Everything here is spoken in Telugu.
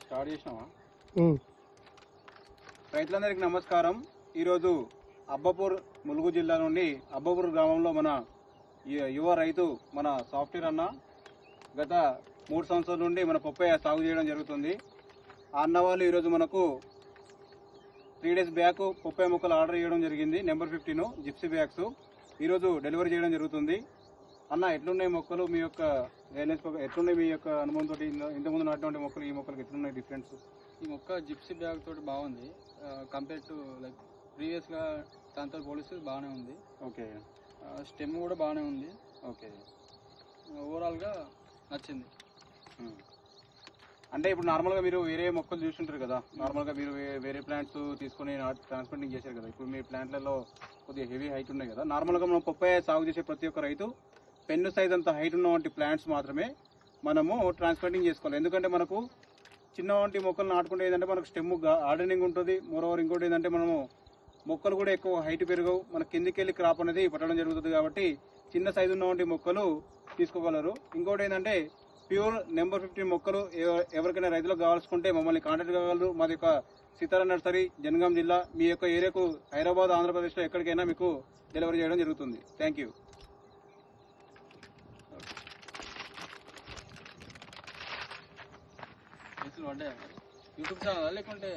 స్టార్ట్ చేసినావా? రైతులందరికీ నమస్కారం. ఈరోజు అబ్బపూర్ ములుగు జిల్లా నుండి అబ్బపూర్ గ్రామంలో మన యువ రైతు మన సాఫ్ట్వేర్ అన్న గత 3 సంవత్సరాల నుండి మన పప్పాయ సాగు చేయడం జరుగుతుంది. ఆ అన్న వాళ్ళు ఈరోజు మనకు 3 days బ్యాక్ పప్పాయ మొక్కలు ఆర్డర్ చేయడం జరిగింది. నెంబర్ 15 జిప్సీ బ్యాగ్స్ ఈరోజు డెలివరీ చేయడం జరుగుతుంది. అన్న, ఎట్లున్నాయి మొక్కలు? మీ యొక్క ఎట్లున్నాయి? మీ యొక్క అనుభవంతో ఇంతకుముందు నాటినటువంటి మొక్కలు ఈ మొక్కలకు ఎట్లున్నాయి డిఫరెన్స్? ఈ మొక్క జిప్సీ బ్యాగ్ తోటి బాగుంది. కంపేర్ టు లైక్ ప్రీవియస్గా దాంతో పోలిస్తే బాగానే ఉంది. ఓకే. స్టెమ్ కూడా బాగానే ఉంది. ఓకే. ఓవరాల్గా నచ్చింది. అంటే ఇప్పుడు నార్మల్గా మీరు వేరే మొక్కలు చూస్తుంటారు కదా, నార్మల్గా మీరు వేరే ప్లాంట్స్ తీసుకొని ట్రాన్స్ప్లాంటింగ్ చేశారు కదా. ఇప్పుడు మీ ప్లాంట్లలో కొద్దిగా హెవీ హైట్ ఉన్నాయి కదా. నార్మల్గా మనం పప్పాయ సాగు చేసే ప్రతి ఒక్క రైతు పెన్ను సైజ్ అంత హైట్ ఉన్నటువంటి ప్లాంట్స్ మాత్రమే మనము ట్రాన్స్ప్లాంటింగ్ చేసుకోవాలి. ఎందుకంటే మనకు చిన్న వంటి మొక్కలు నాటుకుంటే ఏంటంటే మనకు స్టెమ్ గార్డెనింగ్ ఉంటుంది. మోరోవర్ ఇంకోటి ఏంటంటే మనము మొక్కలు కూడా ఎక్కువ హైట్ పెరగవు, మన కిందికి వెళ్ళి క్రాప్ అనేది పట్టడం జరుగుతుంది. కాబట్టి చిన్న సైజు ఉన్నటువంటి మొక్కలు తీసుకోగలరు. ఇంకోటి ఏంటంటే ప్యూర్ నెంబర్ 15 మొక్కలు ఎవరికైనా రైతులకు కావాల్సుకుంటే మమ్మల్ని కాంటాక్ట్ కాగలరు. మాది యొక్క సీతారా నర్సరీ, జనగాం జిల్లా. మీ యొక్క ఏరియాకు హైదరాబాద్, ఆంధ్రప్రదేశ్లో ఎక్కడికైనా మీకు డెలివరీ చేయడం జరుగుతుంది. Thank you. అంటే యూట్యూబ్ ఛానల్ లేకుంటే